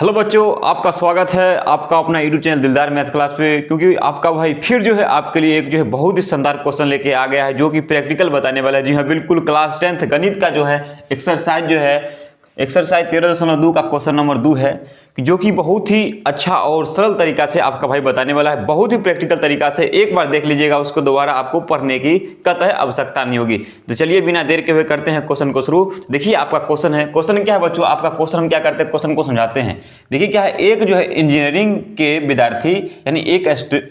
Hello बच्चों, आपका स्वागत है आपका अपना यूट्यूब चैनल दिलदार मैथ क्लास पे। क्योंकि आपका भाई फिर जो है आपके लिए एक जो है बहुत ही शानदार क्वेश्चन लेके आ गया है जो कि प्रैक्टिकल बताने वाला है। जी हाँ, बिल्कुल क्लास 10th गणित का जो है एक्सरसाइज जो है एक्सरसाइज 13.2 का क्वेश्चन नंबर 2 है, जो कि बहुत ही अच्छा और सरल तरीका से आपका भाई बताने वाला है। बहुत ही प्रैक्टिकल तरीका से एक बार देख लीजिएगा, उसको दोबारा आपको पढ़ने की कतई आवश्यकता नहीं होगी। तो चलिए बिना देर के हुए करते हैं क्वेश्चन को शुरू। देखिए आपका क्वेश्चन है, क्वेश्चन क्या है बच्चों, आपका क्वेश्चन हम क्या करते हैं, क्वेश्चन को समझाते हैं। देखिए क्या है, एक जो है इंजीनियरिंग के विद्यार्थी यानी एक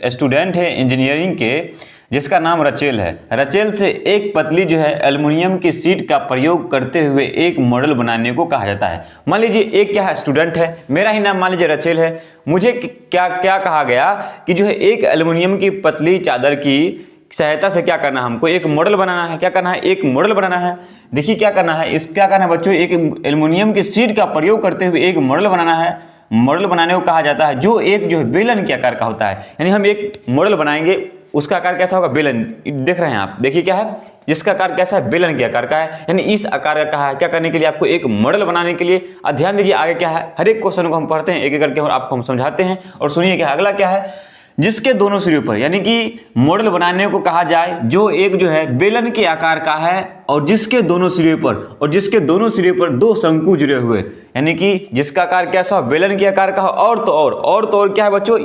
स्टूडेंट है इंजीनियरिंग के जिसका नाम रचेल है। रचेल से एक पतली जो है एल्युमिनियम की शीट का प्रयोग करते हुए एक मॉडल बनाने को कहा जाता है। मान लीजिए एक क्या है स्टूडेंट है, मेरा ही नाम मान लीजिए रचेल है। मुझे क्या क्या कहा गया कि जो है एक एल्युमिनियम की पतली चादर की सहायता से क्या करना है, हमको एक मॉडल बनाना है। क्या करना है, एक मॉडल बनाना है। देखिए क्या करना है, क्या करना है बच्चों, एक एल्युमिनियम की शीट का प्रयोग करते हुए एक मॉडल बनाना है। मॉडल बनाने को कहा जाता है जो एक जो है बेलन के आकार का होता है। यानी हम एक मॉडल बनाएंगे, उसका आकार कैसा होगा, बेलन। देख रहे हैं आप, देखिए क्या है, जिसका आकार कैसा है, बेलन के आकार का है। यानी इस आकार का कहा है क्या करने के लिए, आपको एक मॉडल बनाने के लिए। ध्यान दीजिए आगे क्या है, हर एक क्वेश्चन को हम पढ़ते हैं एक एक करके और आपको हम समझाते हैं। और सुनिए क्या अगला क्या है, जिसके दोनों सिरों पर, यानी कि मॉडल बनाने को कहा जाए जो एक जो है बेलन के आकार का है और जिसके दोनों सिरे पर दो शंकु जुड़े हुए। यानी कि जिसका आकार कैसा हो, बेलन के आकार का हो। और तो और क्या है बच्चों,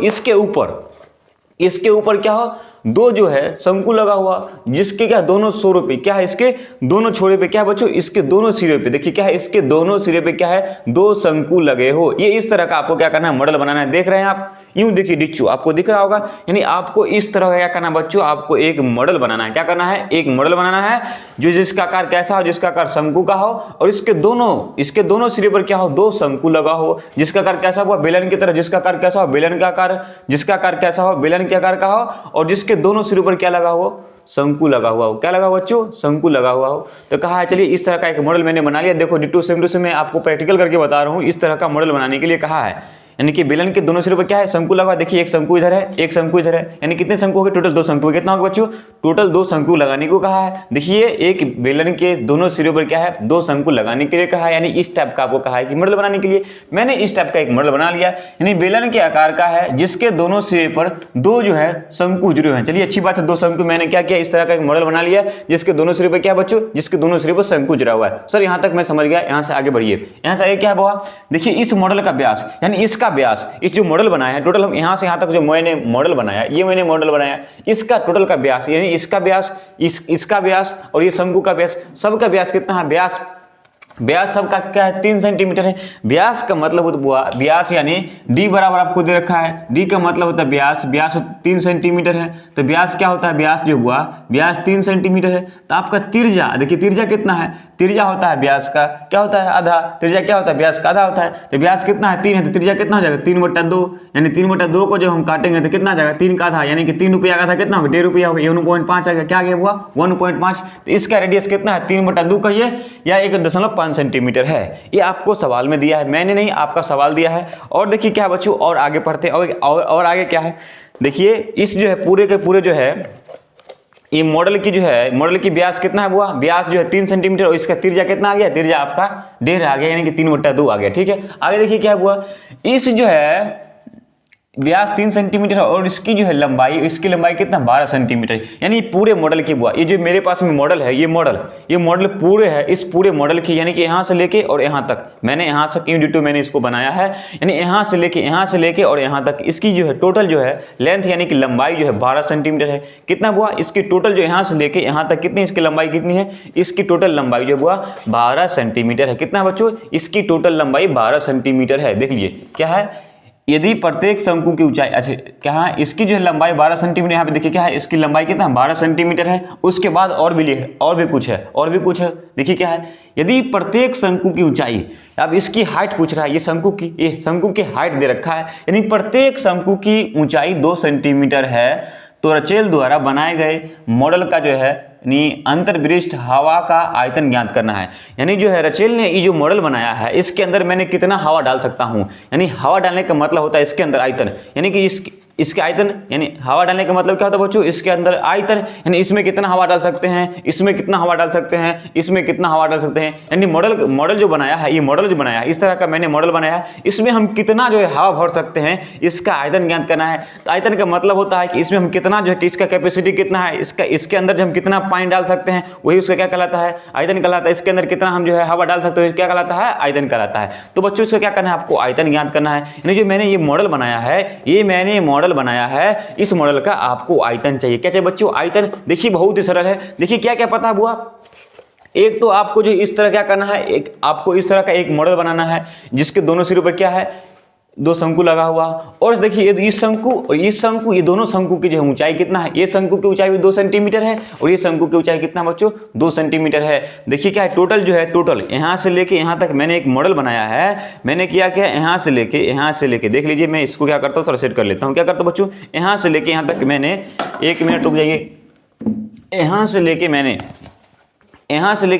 इसके ऊपर क्या हो, दो जो है शंकु लगा हुआ, जिसके क्या दोनों छोरों पे क्या है, इसके दोनों छोरों पे क्या है बच्चों, इसके दोनों सिरे पे देखिए क्या है, इसके दोनों सिरे पे क्या है, दो शंकु लगे हो। ये इस तरह का आपको क्या करना है, मॉडल बनाना है। देख रहे हैं आप, यूं देखिए डिच्चू आपको दिख रहा होगा। यानी आपको इस तरह का क्या करना है बच्चों, आपको एक मॉडल बनाना है। क्या करना है, एक मॉडल बनाना है जो जिसका आकार कैसा हो, जिसका आकार शंकु का हो और इसके दोनों सिरे पर क्या हो, दो शंकु लगा हो। जिसका आकार कैसा हुआ, बेलन की तरह, जिसका आकार कैसा हो, बेलन का आकार, जिसका आकार कैसा हो, बेलन के आकार का हो और जिसके दोनों सिरों पर क्या लगा हो, शंकु लगा हुआ हो। क्या लगा हुआ बच्चों, शंकु लगा हुआ हो। तो कहा है चलिए इस तरह का एक मॉडल मैंने बना लिया। देखो डिट्टो सेम टू सेम मैं आपको प्रैक्टिकल करके बता रहा हूँ। इस तरह का मॉडल बनाने के लिए कहा है, यानी कि बेलन के दोनों सिरों पर क्या है, शंकु लगा। देखिए एक शंकु इधर है, एक शंकु इधर है। यानी कितने शंकु हो गए, टोटल दो शंकु। कितना होगा बच्चों, टोटल दो शंकु लगाने को कहा है। देखिए एक बेलन के दोनों सिरों पर क्या है, दो शंकु लगाने के लिए कहा है। यानी इस टाइप का आपको कहा है कि मॉडल बनाने के लिए। मैंने इस टाइप का एक मॉडल बना लिया। यानी बेलन के आकार का है जिसके दोनों सिरे पर दो जो है शंकु जुड़े हैं। चलिए अच्छी बात है, दो शंकु मैंने क्या किया, इस तरह का एक मॉडल बना लिया जिसके दोनों सिरे पर क्या बच्चों, जिसके दोनों सिरे पर शंकु जुड़ा हुआ है। सर यहाँ तक मैं समझ गया, यहाँ से आगे बढ़िए। यहाँ से आगे क्या है बुआ, देखिए इस मॉडल का व्यास, यानी इसका व्यास, इस जो मॉडल बनाया है टोटल, हम यहां से यहां तक जो मैंने मॉडल बनाया, ये मैंने मॉडल बनाया, इसका टोटल का व्यास, यानी इसका व्यास, इसका व्यास और ये शंकु का व्यास, सबका व्यास कितना है, व्यास सबका क्या है, 3 सेंटीमीटर है। व्यास का मतलब होता है व्यास, यानी d बराबर आपको दे रखा है, d का मतलब होता है व्यास 3 सेंटीमीटर है। तो व्यास क्या होता है, व्यास जो हुआ व्यास 3 सेंटीमीटर है। तो आपका त्रिज्या, देखिए त्रिज्या कितना है, त्रिज्या होता है व्यास का क्या होता है, आधा। त्रिज्या क्या होता है, व्यास का आधा होता है। तो व्यास कितना है, 3 है, तो त्रिज्या कितना हो जाएगा, 3/2। यानी 3/2 को जब हम काटेंगे तो कितना आ जाएगा, 3 का आधा, यानी कि 3 रुपया का था, कितना होगा, 1.5 रुपया होगा। 1.5 आ गया, क्या आ गया हुआ 1.5। तो इसका रेडियस कितना है, 3/2 कहिए या 1.5 सेंटीमीटर है। ये आपको सवाल में दिया है, मैंने नहीं, आपका सवाल दिया है। और देखिए क्या बच्चों, और आगे पढ़ते हैं और आगे क्या है, देखिए इस जो है पूरे के पूरे जो है ये मॉडल की जो है, मॉडल की व्यास कितना है हुआ, व्यास जो है 3 सेंटीमीटर और इसका त्रिज्या कितना आ गया, त्रिज्या आपका 1.5 आ गया, यानी कि 3/2 आ गया। ठीक है, आगे देखिए क्या हुआ, इस जो है व्यास 3 सेंटीमीटर और इसकी जो है लंबाई, इसकी लंबाई कितना, 12 सेंटीमीटर। यानी पूरे मॉडल की बुआ, ये जो मेरे पास में मॉडल है, ये मॉडल पूरे है, इस पूरे मॉडल की, यानी कि यहाँ से लेके और यहाँ तक, मैंने यहाँ से यूनिट मैंने इसको बनाया है। यानी यहाँ से लेके और यहाँ तक इसकी जो है टोटल जो है लेंथ, यानी कि लंबाई जो है 12 सेंटीमीटर है। कितना बुआ, इसकी टोटल जो यहाँ से लेके यहाँ तक कितनी इसकी लंबाई कितनी है, इसकी टोटल लंबाई जो बुआ 12 सेंटीमीटर है। कितना बच्चों, इसकी टोटल लंबाई 12 सेंटीमीटर है। देख लीजिए क्या है, यदि प्रत्येक शंकु की ऊंचाई, अच्छा क्या है, इसकी जो है लंबाई 12 सेंटीमीटर, यहाँ पे देखिए क्या है, इसकी लंबाई कितना 12 सेंटीमीटर है। उसके बाद और भी कुछ है। देखिए क्या है, यदि प्रत्येक शंकु की ऊंचाई, अब इसकी हाइट पूछ रहा है, ये शंकु की हाइट दे रखा है, यानी प्रत्येक शंकु की ऊंचाई 2 सेंटीमीटर है। तो रचेल द्वारा बनाए गए मॉडल का जो है अंतर्विशिष्ट हवा का आयतन ज्ञात करना है। यानी जो है रचेल ने ये जो मॉडल बनाया है, इसके अंदर मैंने कितना हवा डाल सकता हूं, यानी हवा डालने का मतलब होता है इसके अंदर आयतन, यानी कि इसके आयतन यानी हवा डालने का मतलब क्या होता है बच्चों, इसके अंदर आयतन यानी इसमें कितना हवा डाल सकते हैं, इसमें कितना हवा डाल सकते हैं, इसमें कितना हवा डाल सकते हैं। यानी मॉडल जो बनाया है, ये मॉडल जो बनाया है, इस तरह का मैंने मॉडल बनाया है, इसमें हम कितना जो है हवा भर सकते हैं, इसका आयतन ज्ञात करना है। तो आयतन का मतलब होता है कि इसमें हम कितना जो है कि इसका कैपेसिटी कितना है, इसके अंदर जो हम कितना पानी डाल सकते हैं, वही उसका क्या कहलाता है, आयतन कहलाता है। इसके अंदर कितना हम जो है हवा डाल सकते हैं, क्या कहलाता है, आयतन कहलाता है। तो बच्चों इसको क्या करना है, आपको आयतन ज्ञात करना है। यानी जो मैंने ये मॉडल बनाया है, इस मॉडल का आपको आयतन चाहिए। क्या चाहिए बच्चों, आयतन। देखिए बहुत ही सरल है। देखिए क्या क्या पता है बुआ, एक तो आपको जो इस तरह क्या करना है, आपको इस तरह का एक मॉडल बनाना है जिसके दोनों सिरों पर क्या है, दो शंकु लगा हुआ। और देखिए इस शंकु और इस शंकु, ये दोनों शंकु की जो ऊंचाई कितना है, ये शंकु की ऊंचाई भी 2 सेंटीमीटर है और ये शंकु की ऊंचाई कितना बच्चों, 2 सेंटीमीटर है। देखिए क्या है, टोटल जो है, टोटल यहाँ से लेके यहाँ तक मैंने एक मॉडल बनाया है। मैंने किया क्या, यहाँ से लेके देख लीजिए, मैं इसको क्या करता हूँ, थोड़ा सेट कर लेता हूँ। क्या करता हूँ बच्चों, यहाँ से लेके यहाँ तक मैंने, 1 मिनट रुक जाइए, यहाँ से लेके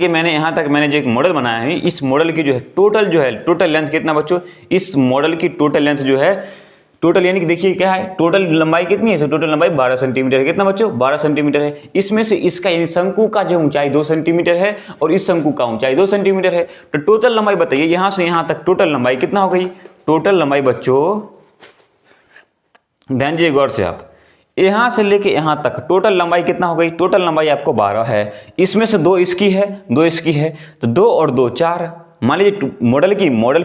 मैंने यहाँ तक मैंने जो एक मॉडल बनाया है, इस मॉडल की जो है टोटल लेंथ कितना बच्चों, इस मॉडल की टोटल लेंथ जो है, टोटल यानी कि देखिए क्या है, टोटल लंबाई कितनी है, टोटल लंबाई 12 सेंटीमीटर है। कितना बच्चों, 12 सेंटीमीटर है। इसमें से इसका यानी शंकु का जो ऊंचाई 2 सेंटीमीटर है और इस शंकु का ऊंचाई 2 सेंटीमीटर है। तो टोटल लंबाई बताइए, यहाँ से यहाँ तक टोटल लंबाई कितना हो गई, टोटल लंबाई बच्चों ध्यान दीजिए गौर से आप, यहाँ से लेके यहाँ तक टोटल लंबाई कितना हो गई, टोटल लंबाई आपको 12 है। इसमें से 2 इसकी है, 2 इसकी है, तो 2 और 2 4। मान लीजिए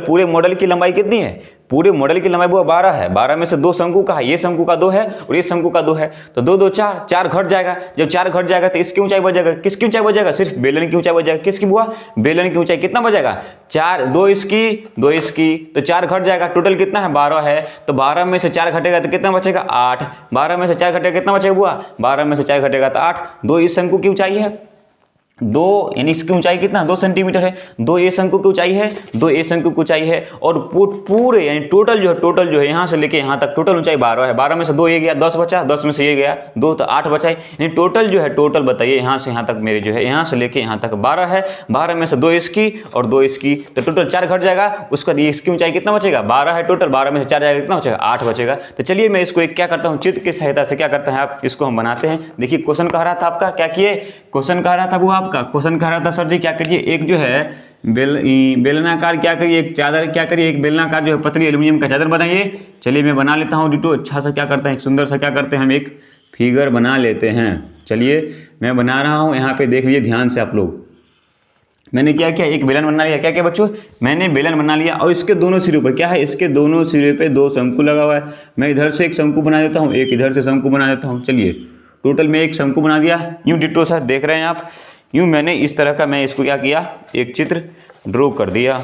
पूरे मॉडल की लंबाई कितनी है, पूरे मॉडल की लंबाई वो 12 है। 12 में से 2 शंकु का है, ये शंकु का 2 है और ये शंकु का 2 है, तो 2 2 4, 4 घट जाएगा। जब 4 घट जाएगा तो इसकी ऊंचाई बढ़ जाएगा। किसकी ऊंचाई बढ़ जाएगा, सिर्फ बेलन की ऊंचाई बढ़ जाएगा। किसकी बुआ, बेलन की ऊंचाई कितना बढ़ जाएगा, 4, 2 इसकी 2 इसकी, तो 4 घट जाएगा। टोटल कितना है, 12 है, तो 12 में से 4 घटेगा तो कितना बचेगा, 8। 12 में से 4 घटेगा कितना बचेगा बुआ, 12 में से 4 घटेगा तो 8। 2 इस शंकु की ऊंचाई है, 2 यानी इसकी ऊंचाई कितना, 2 सेंटीमीटर है। 2 ए शंकु की ऊंचाई है, 2 ए शंकु की ऊंचाई है। और पूरे यानी टोटल जो है यहाँ से लेके यहाँ तक टोटल ऊंचाई 12 है। 12 में से 2 ये गया, 10 बचा, 10 में से ये गया 2, तो 8 बचा। यानी टोटल जो है, टोटल बताइए यहाँ से यहाँ तक मेरे जो है, यहाँ से लेके यहाँ तक 12 है। 12 में से 2 इसकी और 2 इसकी, तो टोटल 4 घट जाएगा। उसका इसकी ऊंचाई कितना बचेगा, 12 है टोटल, 12 में से 4 जाएगा कितना बचेगा, 8 बचेगा। तो चलिए मैं इसको एक क्या करता हूँ, चित्र की सहायता से क्या करते हैं आप, इसको हम बनाते हैं। देखिए क्वेश्चन कह रहा था आपका, क्या किए, क्वेश्चन कह रहा था वो आपका, क्वेश्चन कह रहा था सर जी क्या करिए, एक जो है बेलनाकार क्या करिए, एक चादर क्या करिए, एक बेलनाकार जो है पतली एल्यूमिनियम का चादर बनाइए। चलिए मैं बना लेता हूँ डिटो, अच्छा सा क्या करते हैं, एक सुंदर सा क्या करते हैं, हम एक फिगर बना लेते हैं। चलिए मैं बना रहा हूँ, यहाँ पे देख लीजिए ध्यान से आप लोग। मैंने क्या किया, एक बेलन बना लिया। क्या क्या बच्चों, मैंने बेलन बना लिया और इसके दोनों सिरों पर क्या है, इसके दोनों सिरे पे 2 शंकु लगा हुआ है। मैं इधर से एक शंकु बना देता हूँ, एक इधर से शंकु बना देता हूँ। चलिए टोटल में एक शंकु बना दिया, यूँ डिटो सा देख रहे हैं आप, यूँ मैंने इस तरह का मैं इसको क्या किया, एक चित्र ड्रॉ कर दिया।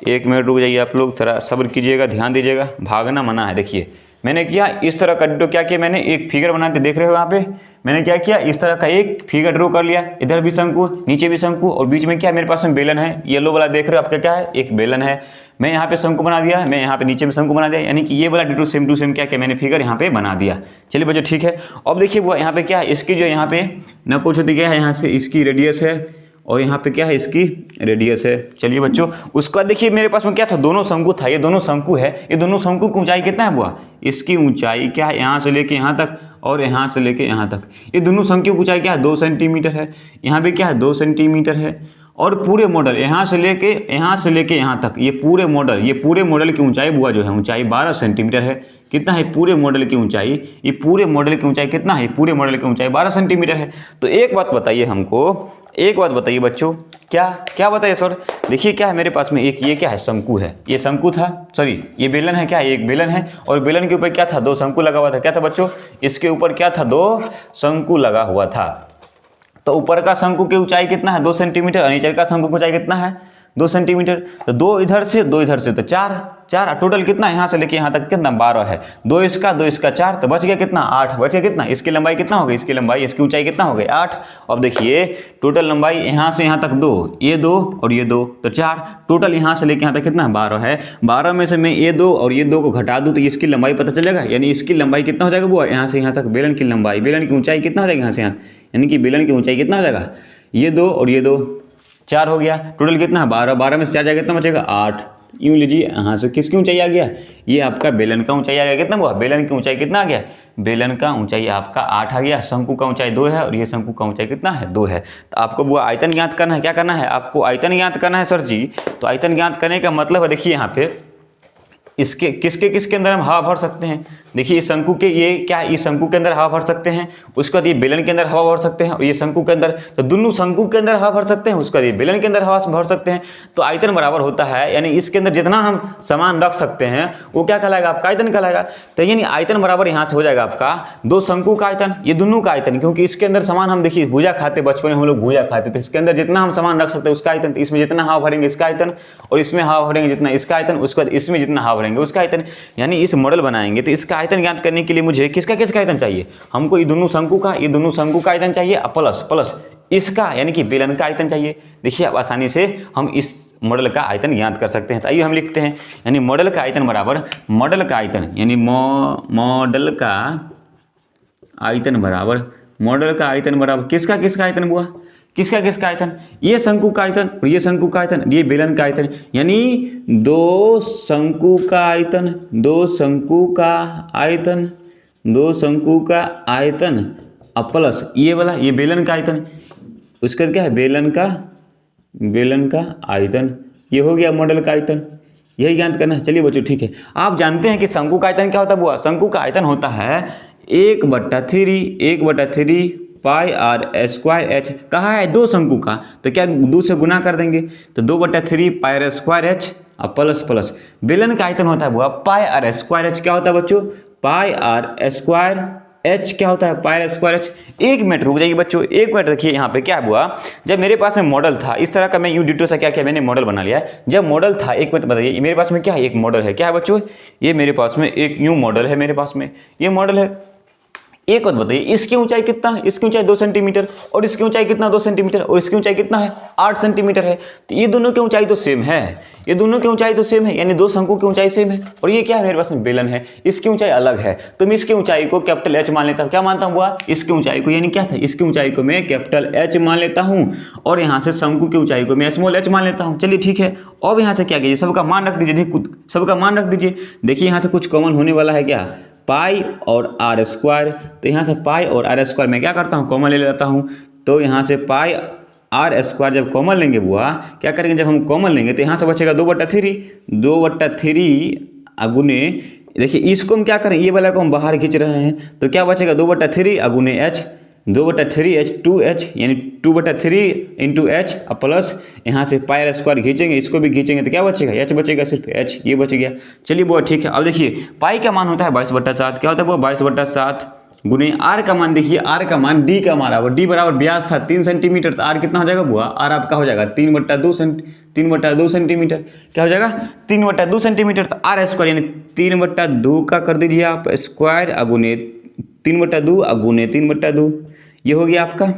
1 मिनट रुक जाइए आप लोग, थोड़ा सब्र कीजिएगा, ध्यान दीजिएगा, भागना मना है। देखिए मैंने किया इस तरह का डिटो, क्या किया मैंने, एक फिगर बनाते देख रहे हो यहाँ पे, मैंने क्या किया, इस तरह का एक फिगर ड्रॉ कर लिया। इधर भी शंकु, नीचे भी शंकु और बीच में क्या मेरे पास में बेलन है, येलो वाला देख रहे हो आपका क्या है, एक बेलन है। मैं यहाँ पे शंकु बना दिया, मैं यहाँ पे नीचे में शंकु बना दिया, यानी कि ये वाला डिटो सेम टू सेम क्या क्या मैंने फिगर यहाँ पे बना दिया। चलिए बच्चों ठीक है। अब देखिए वो यहाँ पे क्या है, इसकी जो यहाँ पे नपुंसक होती क्या है, यहाँ से इसकी रेडियस है और यहाँ पे क्या है, इसकी रेडियस है। चलिए बच्चों उसके बाद देखिए मेरे पास में क्या था, दोनों शंकु था, ये दोनों शंकु है। ये दोनों शंकु की ऊंचाई कितना है बुआ, इसकी ऊंचाई क्या है, यहाँ से लेके यहाँ तक और यहाँ से लेके यहाँ तक, ये दोनों शंकु की ऊंचाई क्या है, 2 सेंटीमीटर है। यहाँ पे क्या है, 2 सेंटीमीटर है। और पूरे मॉडल यहाँ से लेके यहाँ तक, ये पूरे मॉडल की ऊंचाई बुआ जो है, ऊंचाई 12 सेंटीमीटर है। कितना है पूरे मॉडल की ऊंचाई, ये पूरे मॉडल की ऊंचाई कितना है, पूरे मॉडल की ऊंचाई 12 सेंटीमीटर है। तो एक बात बताइए हमको, एक बात बताइए बच्चों, क्या बताइए सर। देखिए क्या है मेरे पास में, एक ये क्या है, शंकु है, ये शंकु था, सॉरी ये बेलन है, क्या है, एक बेलन है और बेलन के ऊपर क्या था, 2 शंकु लगा हुआ था। क्या था बच्चों, इसके ऊपर क्या था, 2 शंकु लगा हुआ था। तो ऊपर का शंकु की ऊंचाई कितना है, 2 सेंटीमीटर और नीचे का शंकु की ऊंचाई कितना है, 2 सेंटीमीटर। तो 2 इधर से तो 4 टोटल कितना, यहाँ से लेके यहाँ तक कितना, 12 है। 2 इसका 4, तो बच गया कितना, 8 बच गया कितना, इसकी लंबाई कितना हो गई, इसकी ऊंचाई कितना हो गई, 8। अब देखिए टोटल लंबाई यहाँ से यहाँ तक 2, ये 2 और ये 2, तो 4। टोटल यहाँ से लेके यहाँ तक कितना, 12 है। 12 में से मैं ये 2 और ये 2 को घटा दूँ तो इसकी लंबाई पता चलेगा, यानी इसकी लंबाई कितना हो जाएगा वो, यहाँ से यहाँ तक बेलन की लंबाई, बेलन की ऊंचाई कितना हो जाएगा यहाँ से यहाँ, यानी कि बेलन की ऊंचाई कितना हो जाएगा, ये 2 और ये 2, 4 हो गया। टोटल कितना है, 12 में से 4 जाएगा कितना बचेगा, 8। यूँ लीजिए, यहाँ से किसकी ऊंचाई आ गया, ये आपका बेलन का ऊंचाई आ गया। कितना हुआ, बेलन की ऊंचाई कितना आ गया, बेलन का ऊंचाई आपका 8 आ गया। शंकु का ऊंचाई 2 है और ये शंकु का ऊंचाई कितना है, 2 है। तो आपको वो आयतन ज्ञात करना है। क्या करना है, आपको आयतन ज्ञात करना है सर जी। तो आयतन ज्ञात करने का मतलब है, देखिए यहाँ पे इसके किसके अंदर हम हवा भर सकते हैं। देखिए इस शंकु के, ये क्या है, इस शंकु के अंदर हवा भर सकते हैं, उसके बाद ये बेलन के अंदर हवा भर सकते हैं, और ये शंकु के अंदर, तो दोनों शंकु के अंदर हवा भर सकते हैं, उसके बाद ये बेलन के अंदर हवा भर सकते हैं। तो आयतन बराबर होता है, यानी इसके अंदर जितना हम सामान रख सकते हैं वो क्या कहलाएगा, आपका आयतन कहलाएगा। तो यानी आयतन बराबर यहाँ से हो जाएगा आपका 2 शंकु का आयतन, ये दोनों का आयतन, क्योंकि इसके अंदर सामान हम, देखिए भुजा खाते, बचपन में हम लोग भुजा खाते थे, इसके अंदर जितना हम सामान रख सकते हैं उसका आयतन। इसमें जितना हवा भरेंगे इसका आयतन, और इसमें हवा भरेंगे जितना इसका आयतन, उसके बाद इसमें जितना हवा भरेंगे उसका आयतन। यानी इस मॉडल बनाएंगे तो इसका आयतन ज्ञात करने के लिए मुझे किसका आयतन चाहिए, हमको ये दोनों शंकु का आयतन चाहिए, प्लस इसका यानी कि बेलन का आयतन चाहिए। देखिए अब आसानी से हम इस मॉडल का आयतन ज्ञात कर सकते हैं। तो आइए हम लिखते हैं, यानी मॉडल का आयतन बराबर मॉडल का आयतन, यानी मॉडल का आयतन बराबर मॉडल का आयतन बराबर किसका आयतन हुआ, किसका आयतन, ये शंकु का आयतन और ये शंकु का आयतन, ये बेलन का आयतन। यानी 2 शंकु का आयतन, 2 शंकु का आयतन, 2 शंकु का आयतन प्लस ये वाला, ये बेलन का आयतन, उसका क्या है, बेलन का आयतन। ये हो गया मॉडल का आयतन, यही ज्ञात करना है। चलिए बच्चों ठीक है, आप जानते हैं कि शंकु का आयतन क्या होता है बुआ, शंकु का आयतन होता है 1/3 पाई आर स्क्वायर एच। कहा है 2 शंकु का, तो क्या 2 से गुना कर देंगे, तो 2/3 पाई आर स्क्वायर एच प्लस बेलन का आयतन होता है बुआ पाई आर स्क्वायर एच। क्या होता है बच्चों, पाई आर स्क्वायर एच क्या होता है, पाई आर स्क्वायर एच। 1 मिनट रुक जाइए बच्चों, 1 मिनट देखिए यहाँ पे क्या हुआ। जब मेरे पास में मॉडल था इस तरह का, मैं यूं डिटो सा क्या किया, मैंने मॉडल बना लिया। जब मॉडल था, 1 मिनट बताइए, मेरे पास में क्या है, एक मॉडल है। क्या है बच्चों, ये मेरे पास में एक यूं मॉडल है, मेरे पास में ये मॉडल है। एक बात बताइए, इसकी ऊंचाई कितना है, इसकी ऊंचाई 2 सेंटीमीटर, और इसकी ऊंचाई कितना 2 सेंटीमीटर, और इसकी ऊंचाई कितना है 8 सेंटीमीटर है। तो ये दोनों की ऊंचाई तो सेम है, ये दोनों की ऊंचाई तो सेम है, यानी 2 शंकु की ऊंचाई सेम है। और ये क्या है, मेरे पास में बेलन है, इसकी ऊंचाई अलग है, तो मैं इसकी ऊंचाई को कैपिटल एच मान लेता हूँ। क्या मानता हूँ बुआ, इसकी ऊंचाई को, यानी क्या था, इसकी ऊंचाई को मैं कैपिटल एच मान लेता हूँ, और यहाँ से शंकु की ऊंचाई को मैं स्मॉल एच मान लेता हूँ। चलिए ठीक है, अब यहाँ से क्या कीजिए, सबका मान रख दीजिए, सबका मान रख दीजिए। देखिए यहाँ से कुछ कॉमन होने वाला है, क्या, पाई और आर स्क्वायर। तो यहाँ से पाई और आर स्क्वायर मैं क्या करता हूँ, कॉमन ले लेता हूँ। तो यहाँ से पाई आर स्क्वायर जब कॉमन लेंगे बुआ, क्या करेंगे, जब हम कॉमन लेंगे तो यहाँ से बचेगा 2/3 अगुने, देखिए इसको हम क्या करें, ये वाला को हम बाहर खींच रहे हैं, तो क्या बचेगा 2/3 अगुने एच, 2/3 2h, यानी 2/3 इंटू एच प्लस यहाँ से पाई आर स्क्वायर खींचेंगे, इसको भी खींचेंगे तो क्या बचेगा, एच बचेगा, सिर्फ एच, ये बच गया। चलिए वो ठीक है। अब देखिए पाई का मान होता है 22/7, क्या होता है वो 22/7 गुने आर का मान, देखिए आर का मान डी का बराबर, डी बराबर व्यास था 3 सेंटीमीटर, तो आर कितना हो जाएगा बुआ, आर आपका हो जाएगा 3/2 सेंटीमीटर। क्या हो जाएगा 3/2 सेंटीमीटर। तो आर स्क्वायर यानी 3/2 का कर दीजिए आप स्क्वायर अगुने 3/2 अगुने 3/2, ये हो गया आपका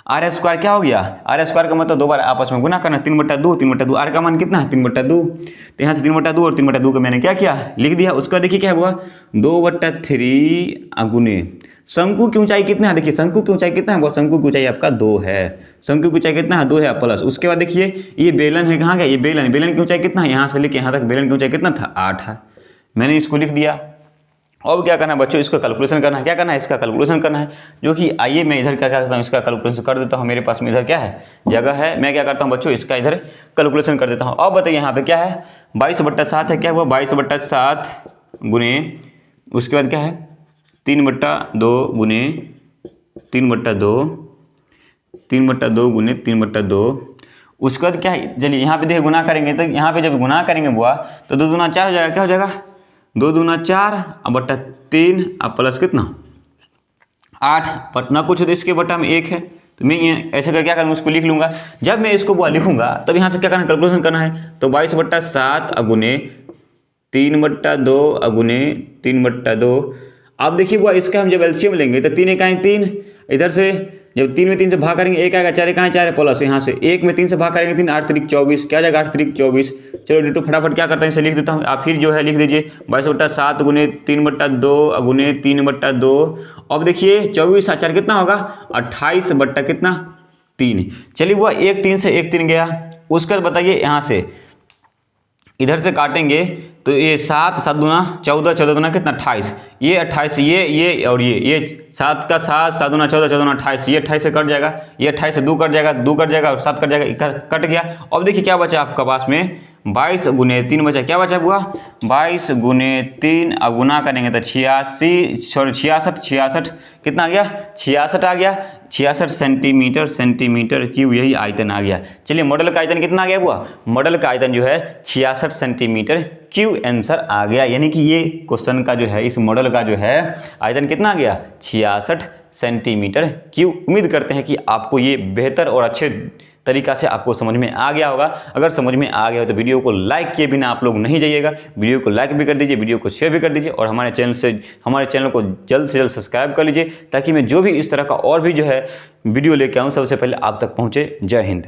आर स्क्वायर। क्या हो गया, आर स्क्वायर का मतलब 2 बार आपस में गुना करना, 3/2 आर का मान कितना है 3/2। तो यहाँ से 3/2 और 3/2 का मैंने क्या किया, लिख दिया। उसका देखिए क्या हुआ 2/3 अगुने शंकु की ऊंचाई कितना है, देखिए शंकु की ऊंचाई कितना है, वो शंकु की ऊंचाई आपका 2 है, शंकु की ऊंचाई कितना है 2 है प्लस। उसके बाद देखिए ये बेलन है, कहाँ गया ये बेलन, बेलन की ऊंचाई कितना है, यहाँ से लेके यहाँ तक बेलन की ऊंचाई कितना था 8 है, मैंने इसको लिख दिया। अब क्या करना है बच्चों, इसका कैलकुलेशन करना है। क्या करना है, इसका कैलकुलेशन करना है, जो कि आइए मैं इधर क्या करता हूँ, इसका कैलकुलेशन कर देता हूँ। मेरे पास में इधर क्या है, जगह है, मैं क्या करता हूँ बच्चों, इसका इधर कैलकुलेशन कर देता हूँ। अब बताइए यहाँ पे क्या है 22/7 है, क्या हुआ 22/7 गुने, उसके बाद क्या है 3/2 गुने 3/2 गुने 3/2। उसके बाद क्या है, चलिए यहाँ पे देखिए गुना करेंगे, तो यहाँ पे जब गुना करेंगे बुआ तो 2 दूना 4 हो जाएगा। क्या हो जाएगा 2 दूना 4 बटा 3 अब प्लस कितना 8, पटना कुछ तो इसके बटा में 1 है, तो मैं ये ऐसे कर क्या करूँगा, उसको लिख लूँगा। जब मैं इसको बुआ लिखूँगा तब यहाँ से क्या करना है, कैलकुलेशन करना है। तो 22/7 अगुने 3/2 अगुने 3/2। अब देखिए बुआ इसका हम जब एलसीएम लेंगे तो 3 इकाई 3, इधर से जब 3 में 3 से भाग करेंगे 1 आएगा, 4 इकाई 4 है प्लस, यहाँ से 1 में 3 से भाग करेंगे 3, 8 3 24, क्या जाएगा 8 3 24। चलो डिटो फटाफट क्या करता है, इसे लिख देता हूँ। आप फिर जो है लिख दीजिए 22/7 गुने 3/2 अगुने 3/2। अब देखिए 24 4 कितना होगा 28 बट्टा कितना 3। चलिए वो 1 3 से 1 3 गया। उसके बाद बताइए यहाँ से इधर से काटेंगे तो ये 7 7 दूना 14, 14 दूना कितना 28, ये 28, ये और ये 7 का 7, 7 दूना 14, 14 दूना 28, ये 28 से कट जाएगा, ये 28 से 2 कट जाएगा, 2 कट जाएगा और 7 कट जाएगा, कट गया। अब देखिए क्या बचा आपका पास में 22 गुने 3 बचा, क्या बचा हुआ 22 गुने 3, अब गुना करेंगे तो 66 कितना आ गया 66 आ गया, 66 सेंटीमीटर क्यूब, यही आयतन आ गया। चलिए मॉडल का आयतन कितना आ गया हुआ, मॉडल का आयतन जो है 66 सेंटीमीटर क्यूब आंसर आ गया। यानी कि ये क्वेश्चन का जो है इस मॉडल का जो है आयतन कितना आ गया 66 सेंटीमीटर क्यूब। उम्मीद करते हैं कि आपको ये बेहतर और अच्छे तरीका से आपको समझ में आ गया होगा। अगर समझ में आ गया हो तो वीडियो को लाइक किए बिना आप लोग नहीं जाइएगा, वीडियो को लाइक भी कर दीजिए, वीडियो को शेयर भी कर दीजिए और हमारे चैनल को जल्द से जल्द सब्सक्राइब कर लीजिए, ताकि मैं जो भी इस तरह का और भी जो है वीडियो लेके आऊँ सबसे पहले आप तक पहुँचे। जय हिंद।